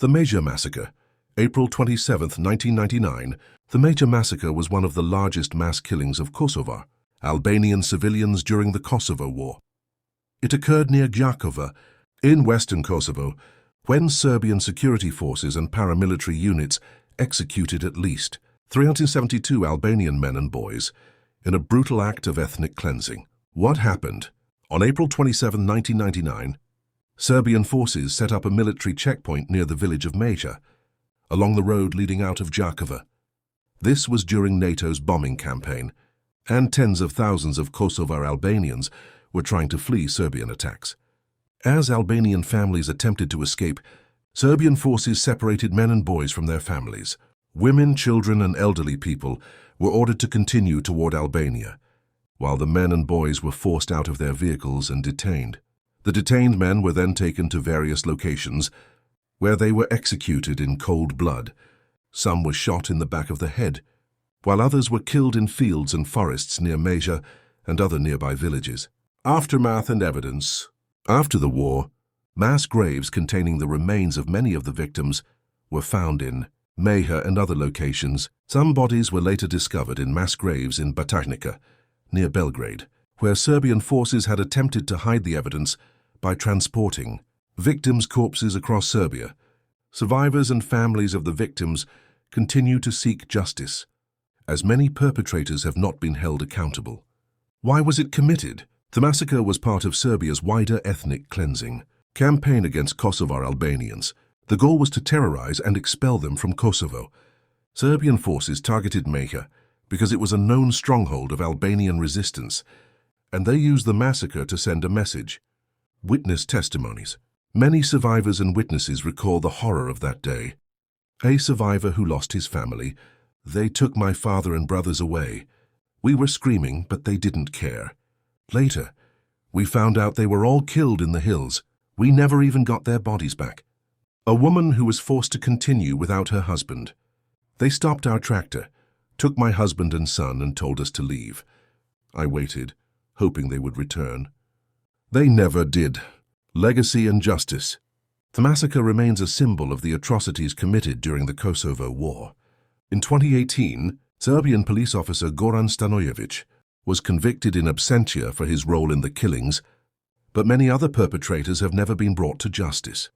The Meja Massacre, April 27, 1999. The Meja Massacre was one of the largest mass killings of Kosovar, Albanian civilians during the Kosovo War. It occurred near Jakova, in western Kosovo, when Serbian security forces and paramilitary units executed at least 372 Albanian men and boys in a brutal act of ethnic cleansing. What happened? On April 27, 1999, Serbian forces set up a military checkpoint near the village of Meja, along the road leading out of Jakova. This was during NATO's bombing campaign, and tens of thousands of Kosovar Albanians were trying to flee Serbian attacks. As Albanian families attempted to escape, Serbian forces separated men and boys from their families. Women, children, and elderly people were ordered to continue toward Albania, while the men and boys were forced out of their vehicles and detained. The detained men were then taken to various locations where they were executed in cold blood. Some were shot in the back of the head, while others were killed in fields and forests near Meja and other nearby villages. Aftermath and evidence. After the war, mass graves containing the remains of many of the victims were found in Meja and other locations. Some bodies were later discovered in mass graves in Batajnica, near Belgrade, where Serbian forces had attempted to hide the evidence by transporting victims' corpses across Serbia. Survivors and families of the victims continue to seek justice, as many perpetrators have not been held accountable. Why was it committed? The massacre was part of Serbia's wider ethnic cleansing campaign against Kosovar Albanians. The goal was to terrorize and expel them from Kosovo. Serbian forces targeted Meja because it was a known stronghold of Albanian resistance, and they used the massacre to send a message. Witness testimonies. Many survivors and witnesses recall the horror of that day. A survivor who lost his family. "They took my father and brothers away. We were screaming, but they didn't care. Later, we found out they were all killed in the hills. We never even got their bodies back." A woman who was forced to continue without her husband. "They stopped our tractor, took my husband and son and told us to leave. I waited, hoping they would return. They never did." Legacy and justice. The massacre remains a symbol of the atrocities committed during the Kosovo War. In 2018, Serbian police officer Goran Stanojevic was convicted in absentia for his role in the killings, but many other perpetrators have never been brought to justice.